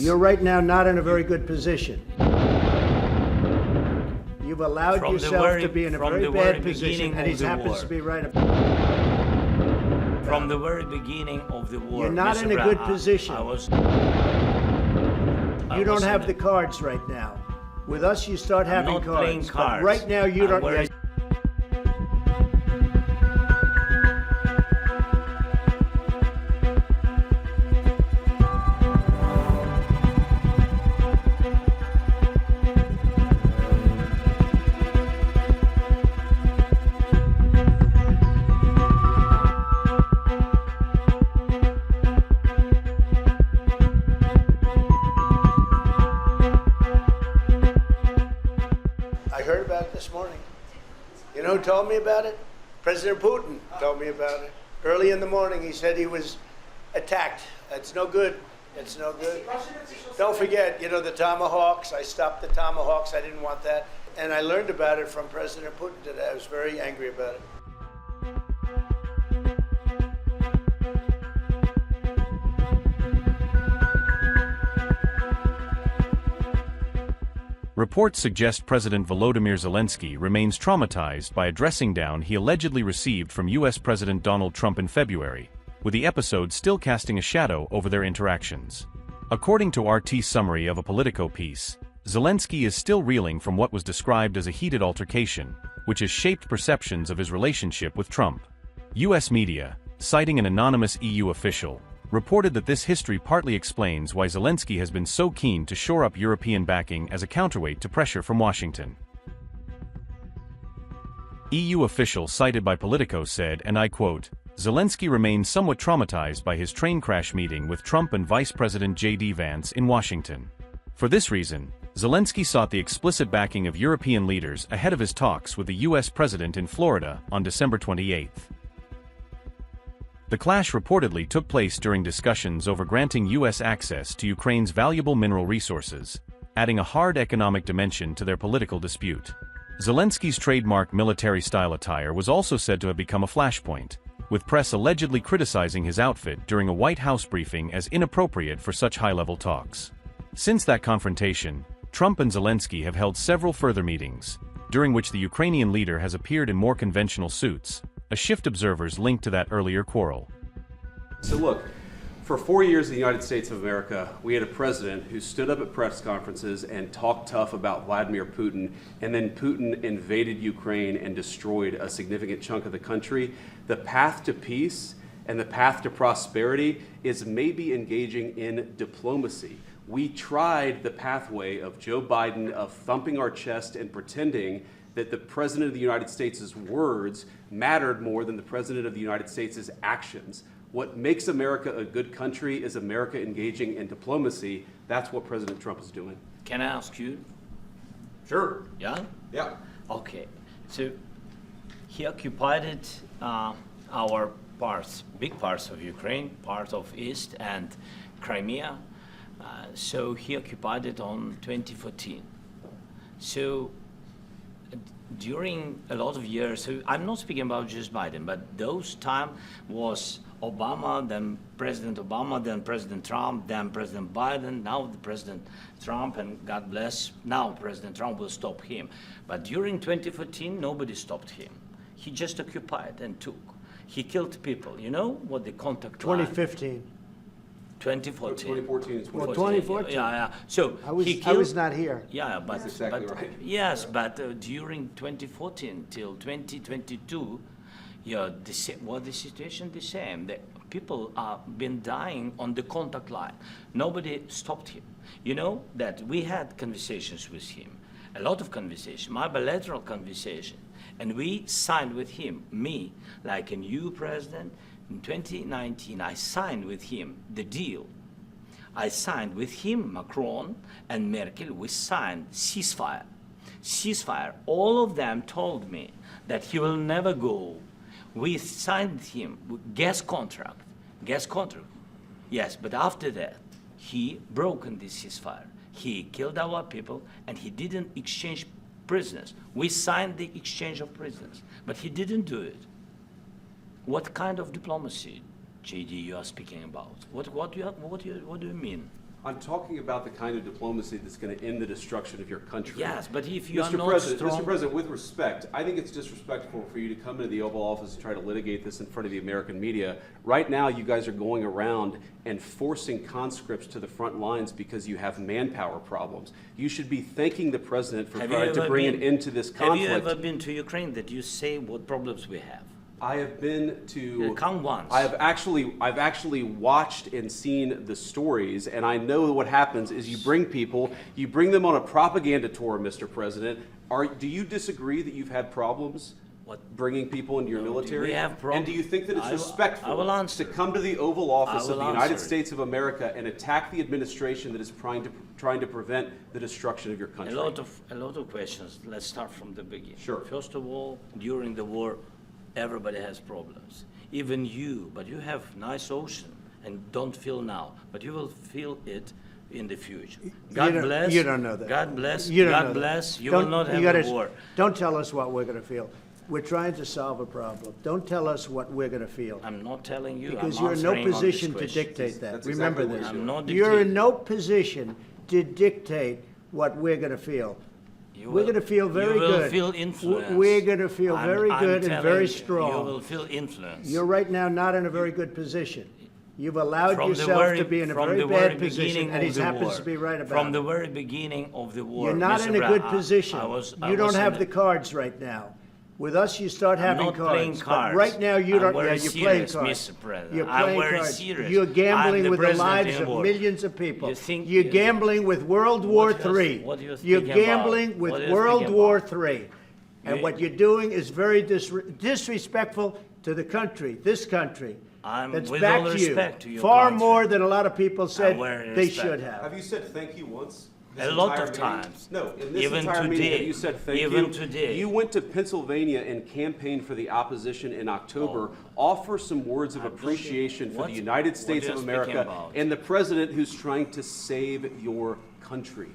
You're right now not in a very good position. You've allowed yourself to be in a very bad position, and he happens to be right about it. From the very beginning of the war, you're not in a good position. You don't have the cards right now. With us, you start having cards. But right now, you don't. This morning. You know who told me about it? President Putin told me about it. Early in the morning, he said he was attacked. It's no good. It's no good. Don't forget, you know, the Tomahawks. I stopped the Tomahawks. I didn't want that. And I learned about it from President Putin today. I was very angry about it. Reports suggest President Volodymyr Zelensky remains traumatized by a dressing down he allegedly received from U.S. President Donald Trump in February, with the episode still casting a shadow over their interactions. According to RT's summary of a Politico piece, Zelensky is still reeling from what was described as a heated altercation, which has shaped perceptions of his relationship with Trump. U.S. media, citing an anonymous EU official, reported that this history partly explains why Zelensky has been so keen to shore up European backing as a counterweight to pressure from Washington. EU official cited by Politico said, and I quote, "Zelensky remains somewhat traumatized by his train crash meeting with Trump and Vice President J.D. Vance in Washington. For this reason, Zelensky sought the explicit backing of European leaders ahead of his talks with the U.S. President in Florida on December 28. The clash reportedly took place during discussions over granting U.S. access to Ukraine's valuable mineral resources, adding a hard economic dimension to their political dispute. Zelensky's trademark military-style attire was also said to have become a flashpoint, with press allegedly criticizing his outfit during a White House briefing as inappropriate for such high-level talks. Since that confrontation, Trump and Zelensky have held several further meetings, during which the Ukrainian leader has appeared in more conventional suits, a shift observers linked to that earlier quarrel. So look, for 4 years in the United States of America, we had a president who stood up at press conferences and talked tough about Vladimir Putin, and then Putin invaded Ukraine and destroyed a significant chunk of the country. The path to peace and the path to prosperity is maybe engaging in diplomacy. We tried the pathway of Joe Biden of thumping our chest and pretending that the President of the United States' words mattered more than the President of the United States' actions. What makes America a good country is America engaging in diplomacy. That's what President Trump is doing. Can I ask you? Sure. Yeah? Yeah. Okay. So he occupied our parts, big parts of Ukraine, part of East and Crimea. So he occupied it on 2014. So during a lot of years, so I'm not speaking about just Biden, but those time was Obama, then President Obama, then President Trump, then President Biden, now the President Trump, and God bless, now President Trump will stop him. But during 2014, nobody stopped him. He just occupied and took. He killed people. You know what the contact 2015. 2014. 2014 is Well, 2014. Yeah. So I was, he killed, I was not here. Yeah, but, That's exactly but right. yes, but during 2014 till 2022, yeah, the situation the same. The people have been dying on the contact line. Nobody stopped him. You know that we had conversations with him, a lot of conversation, my bilateral conversation, and we signed with him, me, like a new president. In 2019, I signed with him the deal. I signed with him, Macron and Merkel, we signed ceasefire. Ceasefire. All of them told me that he will never go. We signed him with gas contract. Yes, but after that, he broken this ceasefire. He killed our people and he didn't exchange prisoners. We signed the exchange of prisoners, but he didn't do it. What kind of diplomacy, JD, you are speaking about? What do you mean? I'm talking about the kind of diplomacy that's going to end the destruction of your country. Yes, but if you are Mr. not President, strong... Mr. President, with respect, I think it's disrespectful for you to come into the Oval Office and try to litigate this in front of the American media. Right now, you guys are going around and forcing conscripts to the front lines because you have manpower problems. You should be thanking the President for trying to bring an end to this conflict. Have you ever been to Ukraine that you say what problems we have? I have been to. Come once. I've actually watched and seen the stories, and I know what happens is you bring them on a propaganda tour, Mr. President. Do you disagree that you've had problems bringing people into your military? We have problems. And do you think that it's respectful I will answer. to come to the Oval Office of the United answer. States of America and attack the administration that is trying to prevent the destruction of your country? A lot of questions. Let's start from the beginning. Sure. First of all, during the war, everybody has problems. Even you, but you have nice ocean and don't feel now, but you will feel it in the future. God bless. You don't know that. God bless. You don't know God that. bless. You Don't- will not you have gotta- a war. Don't tell us what we're going to feel. We're trying to solve a problem. Don't tell us what we're going to feel. I'm not telling you. Because I'm you're in no answering on this position to question. dictate that. That's Remember exactly what this. I'm not You're dictating. in no position to dictate what we're going to feel. You We're will- going to feel very You will good. feel influence. We're going to feel very good and telling very you, strong. You will feel influence. You're right now not in a very good position. You've allowed From the yourself very- to be in a from very the bad very position, beginning and he of the happens war. to be right about From it. the very beginning of the war. You're not Mr. in a Brown, good position. I You was don't in have a- the cards right now. With us, you start having not cards. playing But cards. right now, you I'm don't. very You're playing serious, cards. Mr. President. You're I'm playing very cards. serious. You're I'm gambling the with the president lives in of war. millions of people. You think- You're gambling with World War What do you- III. what do you You're speaking about? gambling with What are you World speaking War about? III. And You- what you're doing is very disrespectful to the country, this country. I'm That's with back all to you. respect to your Far country. more than a lot of people said very they respect. should have. Have you said thank you once? A lot of times. No, in this Even entire meeting, today. have you said thank you? Even today. You went to Pennsylvania and campaigned for the opposition in October. Offer some words of appreciation for what- the United what States you're of speaking America about. and the president who's trying to save your country.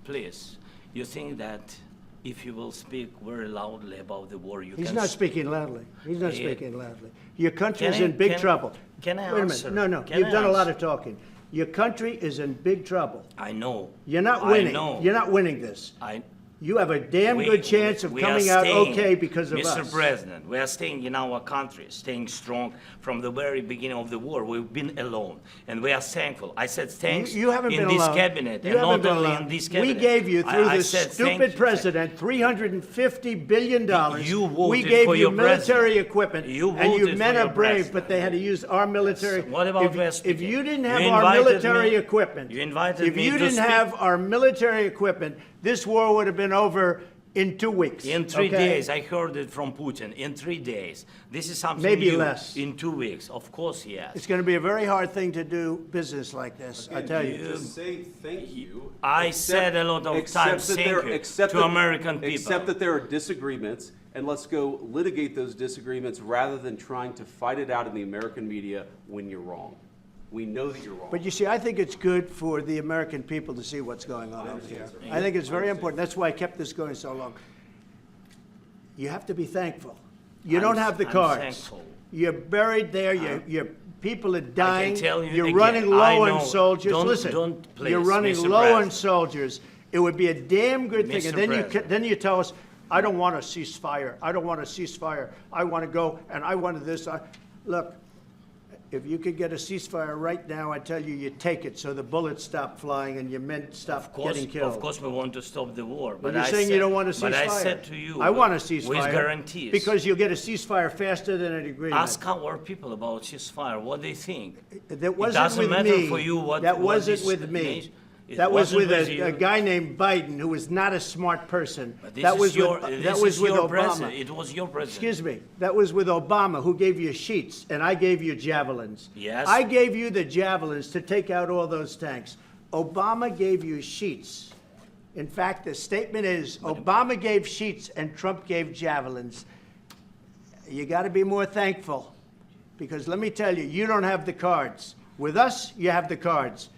Please, you think that if you will speak very loudly about the war, you He's can... not speaking loudly. He's not Yeah. speaking loudly. Your country is Can I- in big can- trouble. can I Wait a answer? minute. No, Can you've I done a lot answer? of talking. Your country is in big trouble. I know. You're not I winning. know. You're not winning this. You have a damn good chance of we are coming out staying, okay because of Mr. us. President, we are staying in our country, staying strong from the very beginning of the war. We've been alone, and we are thankful. I said thanks You haven't in been this alone. cabinet, You and haven't not been only alone. in this We cabinet. gave you, through I this said thank stupid you. president, $350 billion. You We voted gave for you your military president. equipment, You and you voted men for are your brave, president. but they had to use our military. What about West If speaking? you didn't You have our invited military me- equipment, you invited if me you to didn't speak. have our military equipment, this war would have been over in 2 weeks. In 3 okay? days, I heard it from Putin. In 3 days, this is something Maybe new. less. In 2 weeks, of course, yes. It's going to be a very hard thing to do business like this, I tell you. Just say thank you. I said a lot of Except times that thank there- you except to that- American people. Except that there are disagreements, and let's go litigate those disagreements rather than trying to fight it out in the American media when you're wrong. We know that you're wrong. But you see, I think it's good for the American people to see what's going on over here. I think it's very important. That's why I kept this going so long. You have to be thankful. You don't have the I'm cards. thankful. You're buried there. Your people are dying. tell you You're again, running I low know. on soldiers. Don't- Listen, don't, please, you're running Mr. low on President. soldiers. It would be a damn good thing. Mr. And then President. then you tell us, I don't want a ceasefire. I don't want a ceasefire. I want to go and I wanted this. Look, if you could get a ceasefire right now, I tell you, you take it so the bullets stop flying and your men stop getting killed. Of course, we want to stop the war. But But you're I saying said, you don't want a ceasefire. But I said to you, I want a ceasefire. with guarantees. Because you'll get a ceasefire faster than an agreement. Ask our people about ceasefire, what they think. That wasn't it doesn't with matter me. for you what. That what wasn't this with me. nation- it That was wasn't with you. a guy named Biden, who was not a smart person. But this That is was your, with, this that was is with your Obama. president. It was your president. Excuse me. That was with Obama, who gave you sheets, and I gave you javelins. Yes. I gave you the javelins to take out all those tanks. Obama gave you sheets. In fact, the statement is Obama gave sheets and Trump gave javelins. You got to be more thankful, because let me tell you, you don't have the cards. With us, you have the cards.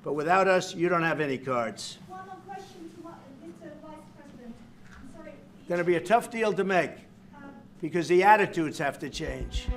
But without us, you don't have any cards. One more question to Mr. Vice President. I'm sorry. Going to be a tough deal to make, because the attitudes have to change.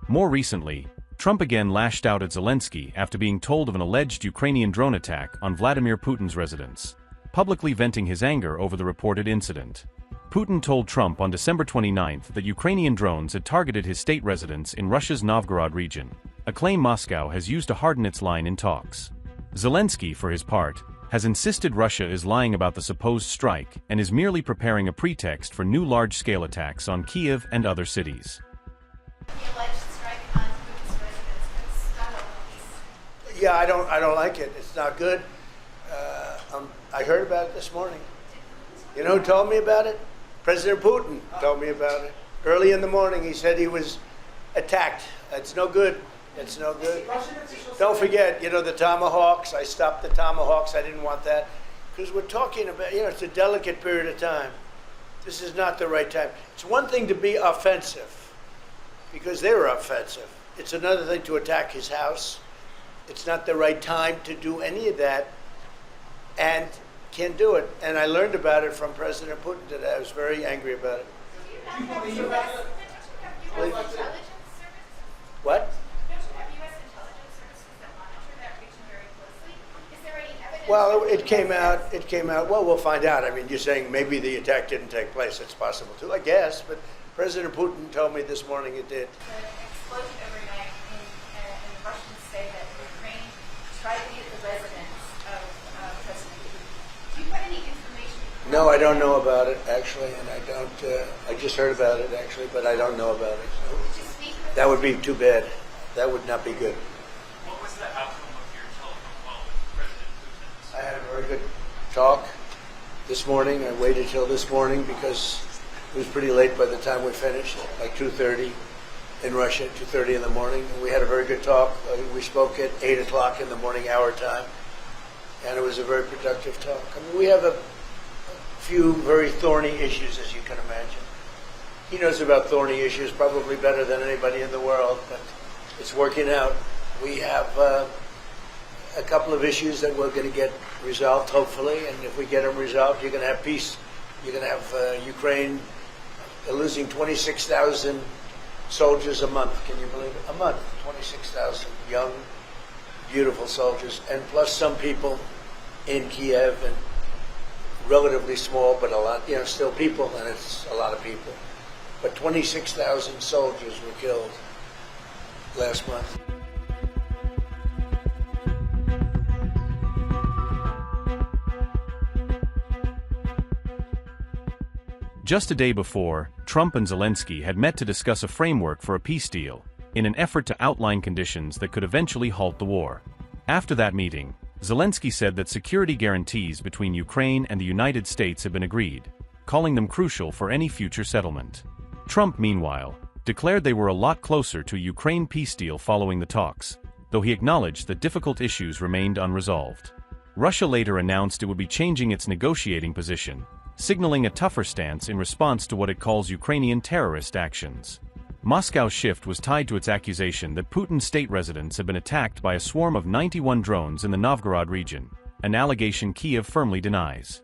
More recently, Trump again lashed out at Zelensky after being told of an alleged Ukrainian drone attack on Vladimir Putin's residence, publicly venting his anger over the reported incident. Putin told Trump on December 29 that Ukrainian drones had targeted his state residence in Russia's Novgorod region, a claim Moscow has used to harden its line in talks. Zelensky, for his part, has insisted Russia is lying about the supposed strike and is merely preparing a pretext for new large-scale attacks on Kyiv and other cities. The alleged strike on Putin's residence could scuttle peace. Yeah, I don't like it. It's not good. I heard about it this morning. You know who told me about it? President Putin told me about it. Early in the morning, he said he was attacked. It's no good. It's no good. Don't forget, the Tomahawks. I stopped the Tomahawks. I didn't want that. Because we're talking about, it's a delicate period of time. This is not the right time. It's one thing to be offensive, because they were offensive. It's another thing to attack his house. It's not the right time to do any of that, and can't do it. And I learned about it from President Putin today. I was very angry about it. Do you have U.S. intelligence services? What? Don't you have U.S. intelligence services that monitor that region very closely? Is there any evidence? Well, it came out. Well, we'll find out. I mean, you're saying maybe the attack didn't take place. It's possible too, I guess. But President Putin told me this morning it did. The explosion overnight, and the Russians say that Ukraine tried to hit the residence of President Putin. Do you have any information? No, I don't know about it actually, and I don't. I just heard about it actually, but I don't know about it. To speak with That would be too bad. That would not be good. What was the outcome of your telephone call with President Putin? I had a very good talk this morning. I waited till this morning because it was pretty late by the time we finished, like 2:30 in Russia, 2:30 in the morning. We had a very good talk. We spoke at 8 o'clock in the morning, our time, and it was a very productive talk. I mean, we have a few very thorny issues, as you can imagine. He knows about thorny issues probably better than anybody in the world, but it's working out. We have a couple of issues that we're going to get resolved, hopefully, and if we get them resolved, you're going to have peace. You're going to have Ukraine losing 26,000 soldiers a month. Can you believe it? A month, 26,000 young, beautiful soldiers, and plus some people in Kyiv, and relatively small, but a lot, still people, and it's a lot of people. But 26,000 soldiers were killed last month. Just a day before, Trump and Zelensky had met to discuss a framework for a peace deal, in an effort to outline conditions that could eventually halt the war. After that meeting, Zelensky said that security guarantees between Ukraine and the United States have been agreed, calling them crucial for any future settlement. Trump, meanwhile, declared they were a lot closer to a Ukraine peace deal following the talks, though he acknowledged that difficult issues remained unresolved. Russia later announced it would be changing its negotiating position, signaling a tougher stance in response to what it calls Ukrainian terrorist actions. Moscow's shift was tied to its accusation that Putin's state residence had been attacked by a swarm of 91 drones in the Novgorod region, an allegation Kyiv firmly denies.